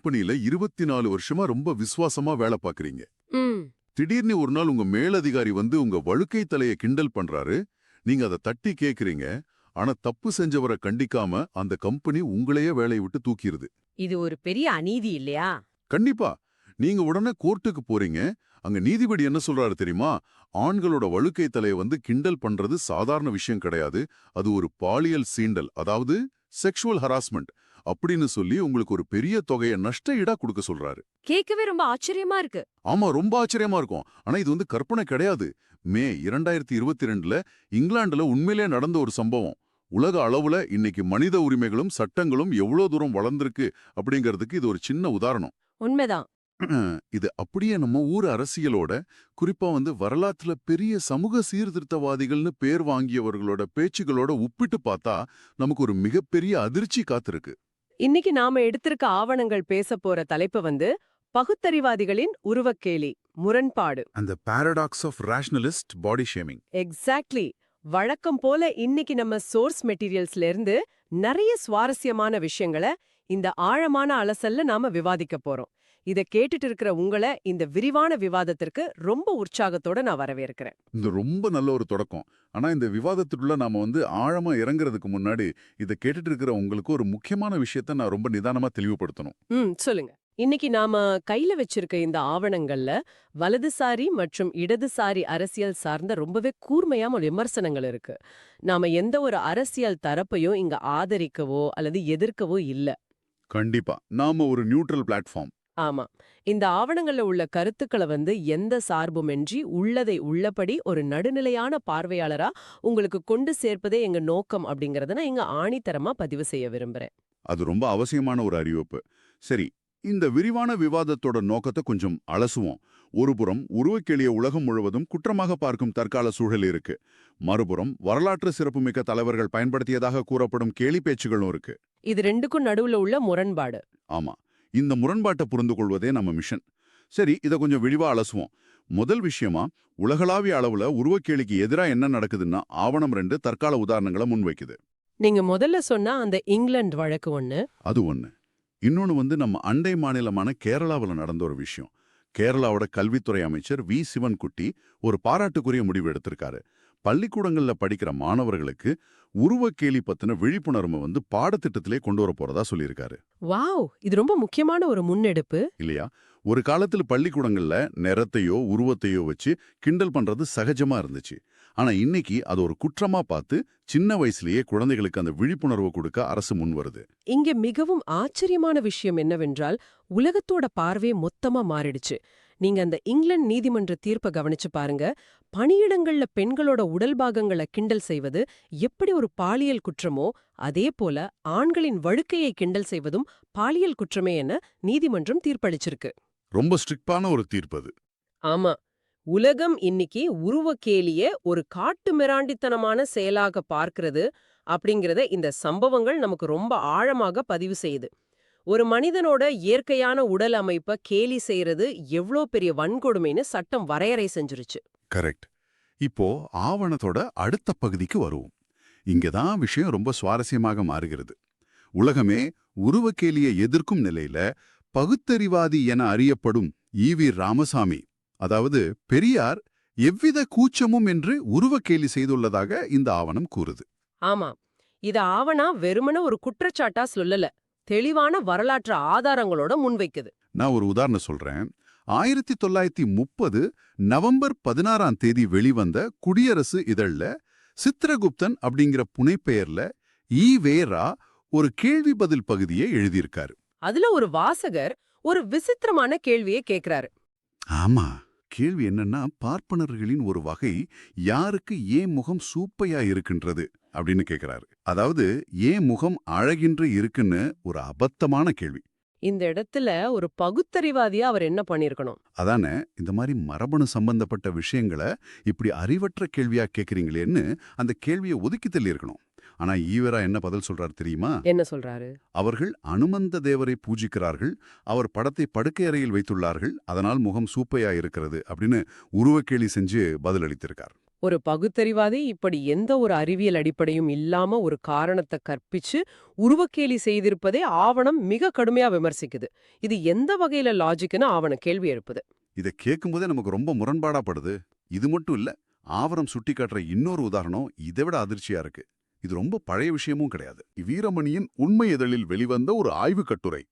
கம்பெனில 24 வருஷமா ரொம்ப விசுவாசமா வேலை பார்க்கறீங்க. ம். திடீர்னு ஒரு நாள் உங்க மேலதிகாரி வந்து உங்க வழுக்கை தலைய கிண்டல் பண்றாரு. நீங்க அத தட்டி கேக்குறீங்க. ஆனா தப்பு செஞ்சவரை கண்டிக்காம அந்த கம்பெனி உங்களையே வேலையை விட்டு தூக்கிருது. இது ஒரு பெரிய அநீதி இல்லையா? கண்டிப்பா. நீங்க உடனே கோர்ட்டுக்கு போறீங்க. அங்க நீதிபதி என்ன சொல்றாரு தெரியுமா? ஆண்களோட வழுக்கை தலைய வந்து கிண்டல் பண்றது சாதாரண விஷயம் கிடையாது. அது ஒரு பாலியல் சீண்டல், அதாவது செக்ஷுவல் ஹராஸ்மெண்ட் அப்படின்னு சொல்லி உங்களுக்கு ஒரு பெரிய தொகையை நஷ்ட ஈடா கொடுக்க சொல்றாரு. கேட்கவே ரொம்ப ஆச்சரியமா இருக்கு. ஆமா, ரொம்ப ஆச்சரியமா இருக்கும். ஆனா இது வந்து கற்பனை கிடையாது. மே 2022ல இங்கிலாந்துல உண்மையிலே நடந்த ஒரு சம்பவம். உலக அளவுல இன்னைக்கு மனித உரிமைகளும் சட்டங்களும் எவ்வளவு தூரம் வளர்ந்திருக்கு அப்படிங்கிறதுக்கு இது ஒரு சின்ன உதாரணம். உண்மைதான். இது அப்படியே நம்ம ஊர் அரசியலோட, குறிப்பா வந்து வரலாற்றுல பெரிய சமூக சீர்திருத்தவாதிகள்னு பேர் வாங்கியவர்களோட பேச்சுகளோட ஒப்பிட்டு பார்த்தா நமக்கு ஒரு மிகப்பெரிய அதிர்ச்சி காத்திருக்கு. இன்னைக்கு நாம எடுத்திருக்க ஆவணங்கள் பேச போற தலைப்பு வந்து பகுத்தறிவாதிகளின் உருவக்கேலி, முரண்பாடு. அந்த paradox of rationalist body shaming. Exactly. வழக்கம் போல இன்னைக்கு நம்ம சோர்ஸ் மெட்டீரியல்ஸ்ல இருந்து நிறைய சுவாரஸ்யமான விஷயங்களை இந்த ஆழமான அலசல்ல நாம விவாதிக்க போறோம். இத கேட்டுட்டு இருக்கிற உங்களை இந்த விரிவான விவாதத்திற்கு ரொம்ப உற்சாகத்தோட நான் வரவேற்கிறேன். இந்த ரொம்ப நல்ல ஒரு தொடக்கம். ஆனா இந்த விவாதத்துக்குள்ள நாம வந்து ஆழமா இறங்குறதுக்கு முன்னாடி இத கேட்டுட்டு இருக்கிற உங்களுக்கு ஒரு முக்கியமான விஷயத்த நான் ரொம்ப நிதானமா தெளிவுபடுத்தணும். சொல்லுங்க. இன்னைக்கு நாம கையில வச்சிருக்க இந்த ஆவணங்கள்ல வலதுசாரி மற்றும் இடதுசாரி அரசியல் சார்ந்த ரொம்பவே கூர்மையான விமர்சனங்கள் இருக்கு. நாம எந்த ஒரு அரசியல் தரப்பையும் இங்க ஆதரிக்கவோ அல்லது எதிர்க்கவோ இல்ல. கண்டிப்பா. நாம ஒரு நியூட்ரல் பிளாட்ஃபார்ம். ஆமா. இந்த ஆவணங்கள்ல உள்ள கருத்துக்களை வந்து எந்த சார்புமின்றி உள்ளதை உள்ளபடி ஒரு நடுநிலையான பார்வையாளரா உங்களுக்கு கொண்டு சேர்ப்பதே எங்க நோக்கம் அப்படிங்கறத நான் இங்க ஆணித்தரமா பதிவு செய்ய விரும்புறேன். அது ரொம்ப அவசியமான ஒரு அறிவிப்பு. சரி, இந்த விரிவான விவாதத்தோட நோக்கத்தை கொஞ்சம் அலசுவோம். ஒருபுறம் உருவக்கேலிய உலகம் முழுவதும் குற்றமாக பார்க்கும் தற்கால சூழல் இருக்கு. மறுபுறம் வரலாற்று சிறப்புமிக்க தலைவர்கள் பயன்படுத்தியதாக கூறப்படும் கேலி பேச்சுகளும் இருக்கு. இது ரெண்டுக்கும் நடுவுல உள்ள முரண்பாடு. ஆமா, இந்த முரண்பாட்டை புரிந்து கொள்வதே நம்ம மிஷன். சரி, இதை கொஞ்சம் விரிவா அலசுவோம். முதல் விஷயமா, உலகளாவிய அளவுல உருவக்கேலிக்கு எதிரா என்ன நடக்குதுன்னா ஆவணம் 2 தற்கால உதாரணங்களை முன்வைக்குது. நீங்க முதல்ல சொன்ன அந்த இங்கிலாந்து வழக்கு ஒண்ணு. அது ஒண்ணு. இன்னொன்னு வந்து நம்ம அண்டை மாநிலமான கேரளாவில் நடந்த ஒரு விஷயம். கேரளாவோட கல்வித்துறை அமைச்சர் வி சிவன்குட்டி ஒரு பாராட்டுக்குரிய முடிவு எடுத்திருக்காரு. பள்ளிக்கூடங்கள்ல படிக்கிற மாணவர்களுக்கு உருவக்கேலி பத்தின விழிப்புணர்வு வந்து பாடத்திட்டத்திலே கொண்டு வர போறதா சொல்லியிருக்காரு. வாவ், இது ரொம்ப முக்கியமான ஒரு முன்னெடுப்பு இல்லையா? ஒரு காலத்துல பள்ளிக்கூடங்கள்ல நிறத்தையோ உருவத்தையோ வச்சு கிண்டல் பண்றது சகஜமா இருந்துச்சு. ஆனா இன்னைக்கு அது ஒரு குற்றமா பார்த்து சின்ன வயசுலயே குழந்தைகளுக்கு அந்த விழிப்புணர்வு கொடுக்க அரசு முன் வருது. இங்க மிகவும் ஆச்சரியமான விஷயம் என்னவென்றால் உலகத்தோட பார்வை மொத்தமா மாறிடுச்சு. நீங்க அந்த இங்கிலாந்து நீதிமன்ற தீர்ப்பை கவனிச்சு பாருங்க. பணியிடங்கள்ல பெண்களோட உடல் பாகங்களை கிண்டல் செய்வது எப்படி ஒரு பாலியல் குற்றமோ அதே போல ஆண்களின் வழுக்கையை கிண்டல் செய்வதும் பாலியல் குற்றமே என நீதிமன்றம் தீர்ப்பளிச்சிருக்கு. ரொம்ப ஸ்ட்ரிக்டான ஒரு தீர்ப்பு அது. ஆமா. உலகம் இன்னைக்கு உருவக்கேலிய ஒரு காட்டு மிராண்டித்தனமான செயலாக பார்க்கிறது அப்படிங்கறத இந்த சம்பவங்கள் நமக்கு ரொம்ப ஆழமாக பதிவு செய்யுது. ஒரு மனிதனோட இயற்கையான உடல் அமைப்ப கேலி செய்யறது எவ்ளோ பெரிய வன்கொடுமைன்னு சட்டம் வரையறை செஞ்சிருச்சு. கரெக்ட். இப்போ ஆவணத்தோட அடுத்த பகுதிக்கு வருவோம். இங்கதான் விஷயம் ரொம்ப சுவாரஸ்யமாக மாறுகிறது. உலகமே உருவக்கேலியை எதிர்க்கும் நிலையில பகுத்தறிவாதி என அறியப்படும் ஈவி ராமசாமி, அதாவது பெரியார், எவ்வித கூச்சமும் என்று உருவக்கேலி செய்துள்ளதாக இந்த ஆவணம் கூறுது. ஆமா. இத ஆவணா வெறுமன ஒரு குற்றச்சாட்டா சொல்லல, தெளிவான வரலாற்று ஆதாரங்களோட முன்வைக்குது. நான் ஒரு உதாரணம் சொல்றேன். 1930 நவம்பர் 16ஆம் தேதி வெளிவந்த குடியரசு இதழ்ல சித்திரகுப்தன் அப்படிங்கிற புனைப்பெயர்ல ஈவேரா ஒரு கேள்வி பதில் பகுதியை எழுதியிருக்காரு. அதுல ஒரு வாசகர் ஒரு விசித்திரமான கேள்வியை கேக்குறாரு. ஆமா, கேள்வி என்னன்னா, பார்ப்பனர்களின் ஒரு வகை யாருக்கு ஏன் முகம் சூப்பையா இருக்கின்றது அப்படின்னு கேக்குறாரு. அதாவது ஏன் முகம் அழகின்று இருக்குன்னு ஒரு அபத்தமான கேள்வி. இந்த இடத்துல ஒரு பகுத்தறிவாதியா அவர் என்ன பண்ணிருக்கணும்? அதானே, இந்த மாதிரி மரபணு சம்பந்தப்பட்ட விஷயங்களை இப்படி அறிவற்ற கேள்வியா கேக்குறீங்களேன்னு அந்த கேள்வியை ஒதுக்கி தள்ளி இருக்கணும். ஆனா ஈவரா என்ன பதில் சொல்றாரு தெரியுமா? என்ன சொல்றாரு? அவர்கள் அனுமந்த தேவரை பூஜிக்கிறார்கள், அவர் படத்தை படுக்கை அறையில் வைத்துள்ளார்கள், அதனால் முகம் சூப்பையா இருக்கிறது அப்படின்னு உருவக்கேலி செஞ்சு பதிலளித்திருக்கார். ஒரு பகுத்தறிவாதி இப்படி எந்த ஒரு அறிவியல் அடிப்படையும் இல்லாம ஒரு காரணத்தை கற்பிச்சு உருவக்கேலி செய்திருப்பதே ஆவணம் மிக கடுமையா விமர்சிக்குது. இது எந்த வகையில லாஜிக்னு ஆவணம் கேள்வி எழுப்புது. இதை கேட்கும்போதே நமக்கு ரொம்ப முரண்பாடா படுது. இது மட்டும் இல்ல, ஆவரம் சுட்டி காட்டுற இன்னொரு உதாரணம் இதை விட அதிர்ச்சியா இருக்கு. இது ரொம்ப பழைய விஷயமும் கிடையாது. வீரமணியின் உண்மை இதழில் வெளிவந்த ஒரு ஆய்வு கட்டுரை.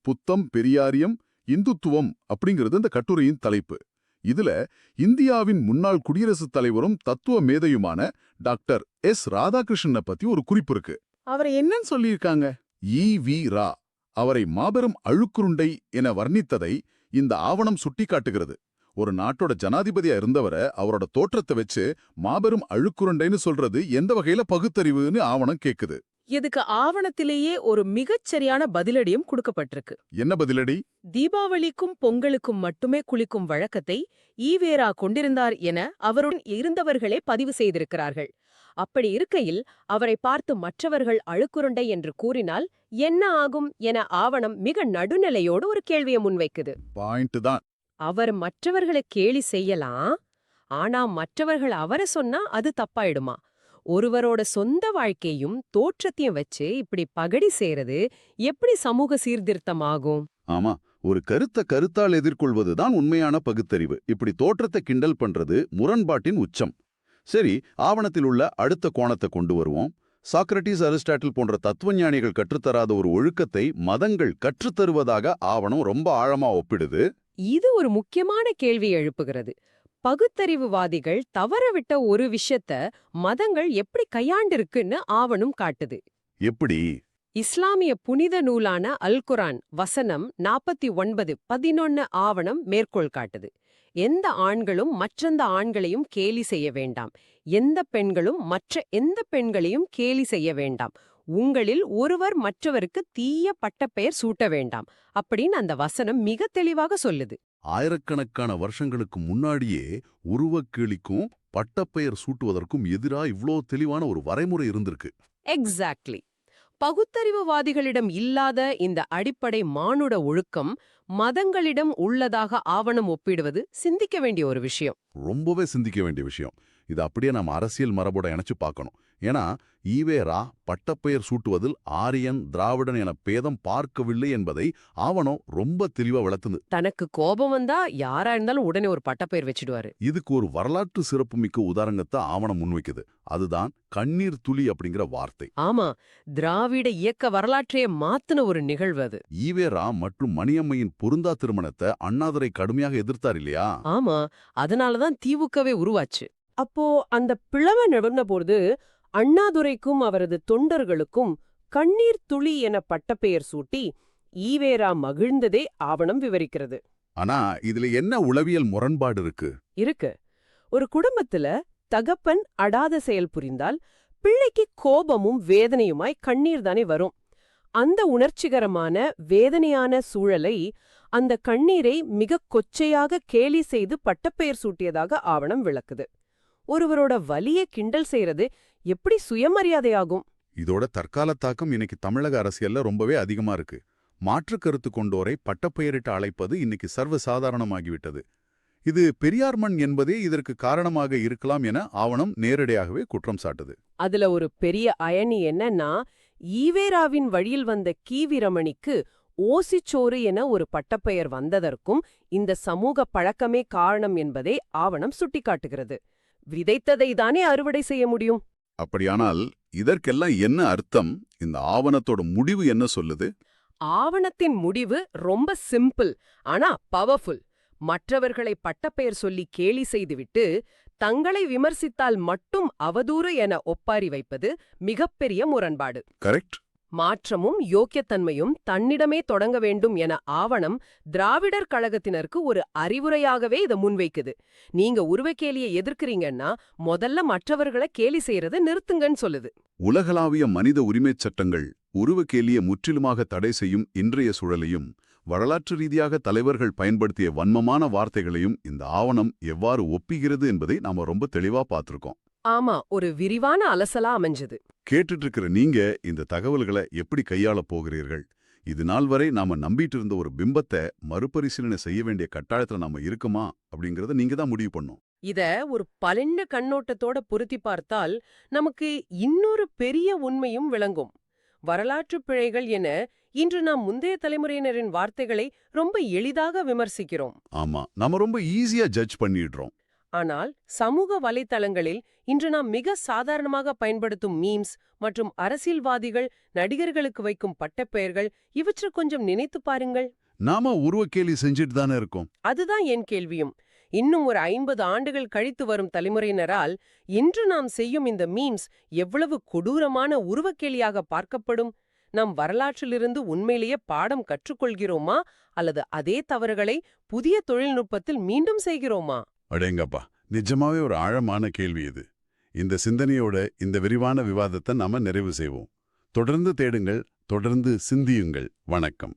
புத்தம் பெரியாரியம் இந்துத்துவம் அப்படிங்கிறது இந்த கட்டுரையின் தலைப்பு. இதுல இந்தியாவின் முன்னாள் குடியரசுத் தலைவரும் தத்துவ மேதையுமான டாக்டர் எஸ் ராதாகிருஷ்ணனை பத்தி ஒரு குறிப்பு இருக்கு. அவரை என்னன்னு சொல்லியிருக்காங்க? ஈ.வி.ரா அவரை மாபெரும் அழுக்குருண்டை என வர்ணித்ததை இந்த ஆவணம் சுட்டிக்காட்டுகிறது. ஒரு நாட்டோட ஜனாதிபதியா இருந்தவரை அவரோட தோற்றத்தை வச்சு மாபெரும் அழுக்குருண்டைன்னு சொல்றது எந்த வகையில பகுத்தறிவுன்னு ஆவணம் கேக்குது. இதுக்கு ஆவணத்திலேயே ஒரு மிகச்சரியான பதிலடியும் கொடுக்கப்பட்டிருக்கு. என்ன பதிலடி? தீபாவளிக்கும் பொங்கலுக்கும் மட்டுமே குளிக்கும் வழக்கத்தை ஈவேரா கொண்டிருந்தார் என அவருடன் இருந்தவர்களே பதிவு செய்திருக்கிறார்கள். அப்படி இருக்கையில் அவரை பார்த்து மற்றவர்கள் அழுக்குருண்டை என்று கூறினால் என்ன ஆகும் என ஆவணம் மிக நடுநிலையோடு ஒரு கேள்வியை முன்வைக்குது. பாயிண்ட் தான். அவர் மற்றவர்களை கேலி செய்யலாம், ஆனா மற்றவர்கள் அவரை சொன்னா அது தப்பாயிடுமா? ஒருவரோட சொந்த வாழ்க்கையும் தோற்றத்தையும் வச்சு இப்படி பகடி செய்யறது எப்படி சமூக சீர்திருத்தமாகும்? ஆமா, ஒரு கருத்தால் எதிர்கொள்வதுதான் உண்மையான பகுத்தறிவு. இப்படி தோற்றத்தை கிண்டல் பண்றது முரண்பாட்டின் உச்சம். சரி, ஆவணத்தில் உள்ள அடுத்த கோணத்தை கொண்டு வருவோம். சாக்ரட்டிஸ், அரிஸ்டாட்டில் போன்ற தத்துவஞானிகள் கற்றுத்தராத ஒரு ஒழுக்கத்தை மதங்கள் கற்றுத்தருவதாக ஆவணம் ரொம்ப ஆழமா ஒப்பிடுது. இது ஒரு முக்கியமான கேள்வி எழுப்புகிறது. பகுத்தறிவுவாதிகள் தவறவிட்ட ஒரு விஷயத்த மதங்கள் எப்படி கையாண்டிருக்குன்னு ஆவணம் காட்டுது. எப்படி? இஸ்லாமிய புனித நூலான அல் குரான் வசனம் 49:11 ஆவணம் மேற்கோள் காட்டுது. எந்த ஆண்களும் மற்றந்த ஆண்களையும் கேலி செய்ய வேண்டாம், எந்த பெண்களும் மற்ற எந்த பெண்களையும் கேலி செய்ய வேண்டாம், உங்களில் ஒருவர் மற்றவருக்கு தீய பட்டப்பெயர் சூட்ட வேண்டாம் அப்படின்னு அந்த வசனம் மிக தெளிவாக சொல்லுது. ஆயிரக்கணக்கான வருஷங்களுக்கு முன்னாடியே உருவக்கேலிக்கும் பட்டப்பெயர் சூட்டுவதற்கும் எதிரா இவ்ளோ தெளிவான ஒரு வரைமுறை இருந்திருக்கு. எக்ஸாக்ட்லி. பகுத்தறிவுவாதிகளிடம் இல்லாத இந்த அடிப்படை மானுட ஒழுக்கம் மதங்களிடம் உள்ளதாக ஆவணம் ஒப்பிடுவது சிந்திக்க வேண்டிய ஒரு விஷயம். ரொம்பவே சிந்திக்க வேண்டிய விஷயம். இது அப்படியே நம்ம அரசியல் மரபோட இணைச்சு பார்க்கணும். ஏன்னா ஈவேரா பட்டப்பெயர் சூட்டுவதில் ஆரியன், திராவிடன் என பேதம் பார்க்கவில்லை என்பதை ஆவணம் ரொம்ப தெளிவா விளக்குது. தனக்கு கோபம் வந்தா யாரா இருந்தாலும் உடனே ஒரு பட்டப்பெயர் வச்சிடுவாரு. இதுக்கு ஒரு வரலாற்று சிறப்புமிக்க உதாரணத்தை ஆவணம் முன்வைக்குது. அதுதான் கண்ணீர் துளி அப்படிங்கிற வார்த்தை. ஆமா, திராவிட இயக்க வரலாற்றையே மாத்தின ஒரு நிகழ்வு அது. ஈவேரா மற்றும் மணியம்மையின் பொருந்தா திருமணத்தை அண்ணாதுரை கடுமையாக எதிர்த்தார் இல்லையா? ஆமா, அதனாலதான் திமுகவே உருவாச்சு. அப்போ அந்த பிளவை நிகழ்ந்தபோது அண்ணாதுரைக்கும் அவரது தொண்டர்களுக்கும் கண்ணீர் துளி என பட்டப்பெயர் சூட்டி ஈவேரா மகிழ்ந்ததே ஆவணம் விவரிக்கிறது. ஆனா இதுல என்ன உளவியல் முரண்பாடு இருக்கு. ஒரு குடும்பத்துல தகப்பன் அடாத செயல் புரிந்தால் பிள்ளைக்கு கோபமும் வேதனையுமாய் கண்ணீர் தானே வரும். அந்த உணர்ச்சிகரமான வேதனையான சூழலை, அந்த கண்ணீரை மிக கொச்சையாக கேலி செய்து பட்டப்பெயர் சூட்டியதாக ஆவணம் விளக்குது. ஒருவரோட வலியை கிண்டல் செய்யறது எப்படி சுயமரியாதையாகும்? இதோட தற்கால தாக்கம் இன்னைக்கு தமிழக அரசியல்ல ரொம்பவே அதிகமா இருக்கு. மாற்று கருத்து கொண்டோரை பட்டப்பெயரிட்டு அழைப்பது இன்னைக்கு சர்வசாதாரணமாகிவிட்டது. இது பெரியார் மண் என்பதே இதற்கு காரணமாக இருக்கலாம் என ஆவணம் நேரடியாகவே குற்றம் சாட்டுது. அதுல ஒரு பெரிய அயனி என்னன்னா, ஈவேராவின் வழியில் வந்த கீவிரமணிக்கு ஓசிச்சோறு என ஒரு பட்டப்பெயர் வந்ததற்கும் இந்த சமூக பழக்கமே காரணம் என்பதை ஆவணம் சுட்டிக்காட்டுகிறது. விதைத்ததை தானே அறுவடை செய்ய முடியும். அப்படியானால் இதற்கெல்லாம் என்ன அர்த்தம்? இந்த ஆவணத்தோட முடிவு என்ன சொல்லுது? ஆவணத்தின் முடிவு ரொம்ப சிம்பிள், ஆனா பவர்ஃபுல். மற்றவர்களை பட்டப்பெயர் சொல்லி கேலி செய்துவிட்டு தங்களை விமர்சித்தால் மட்டும் அவதூறு என ஒப்பாரி வைப்பது மிகப்பெரிய முரண்பாடு. கரெக்ட். மாற்றமும் யோக்கியத்தன்மையும் தன்னிடமே தொடங்க வேண்டும் என ஆவணம் திராவிடர் கழகத்தினருக்கு ஒரு அறிவுரையாகவே இதை முன்வைக்குது. நீங்க உருவக்கேலியை எதிர்க்கிறீங்கன்னா முதல்ல மற்றவர்களை கேலி செய்யறதை நிறுத்துங்கன்னு சொல்லுது. உலகளாவிய மனித உரிமைச் சட்டங்கள் உருவக்கேலியை முற்றிலுமாக தடை செய்யும் இன்றைய சூழலையும், வரலாற்று ரீதியாக தலைவர்கள் பயன்படுத்திய வன்மமான வார்த்தைகளையும் இந்த ஆவணம் எவ்வாறு ஒப்பிக்கிறது என்பதை நாம ரொம்ப தெளிவா பார்த்திருக்கோம். ஆமா, ஒரு விரிவான அலசலா அமைஞ்சது. கேட்டுட்டு இருக்கிற நீங்க இந்த தகவல்களை எப்படி கையாள போகிறீர்கள்? இது நாள் வரை நாம நம்பிட்டு இருந்த ஒரு பிம்பத்தை மறுபரிசீலனை செய்ய வேண்டிய கட்டாயத்துல நாம இருக்குமா அப்படிங்கறத நீங்க தான் முடிவு பண்ணும். இத ஒரு பலந்த கண்ணோட்டத்தோட பொருத்தி பார்த்தால் நமக்கு இன்னொரு பெரிய உண்மையும் விளங்கும். வரலாற்றுப் பிழைகள் என இன்று நாம் முந்தைய தலைமுறையினரின் வார்த்தைகளை ரொம்ப எளிதாக விமர்சிக்கிறோம். ஆமா, நாம ரொம்ப ஈஸியா ஜட்ஜ் பண்ணிடுறோம். ஆனால் சமூக வலைத்தளங்களில் இன்று நாம் மிக சாதாரணமாக பயன்படுத்தும் மீம்ஸ் மற்றும் அரசியல்வாதிகள், நடிகர்களுக்கு வைக்கும் பட்டப்பெயர்கள் இவற்றை கொஞ்சம் நினைத்து பாருங்கள். நாம உருவக்கேலி செஞ்சுட்டு தானே இருக்கோம். அதுதான் என் கேள்வியும். இன்னும் ஒரு 50 ஆண்டுகள் கழித்து வரும் தலைமுறையினரால் இன்று நாம் செய்யும் இந்த மீம்ஸ் எவ்வளவு கொடூரமான உருவக்கேலியாக பார்க்கப்படும்? நம் வரலாற்றிலிருந்து உண்மையிலேயே பாடம் கற்றுக்கொள்கிறோமா, அல்லது அதே தவறுகளை புதிய தொழில்நுட்பத்தில் மீண்டும் செய்கிறோமா? அடேங்கப்பா, நிஜமாவே ஒரு ஆழமான கேள்வி இது. இந்த சிந்தனையோட இந்த விரிவான விவாதத்தை நாம நிறைவு செய்வோம். தொடர்ந்து தேடுங்கள், தொடர்ந்து சிந்தியுங்கள். வணக்கம்.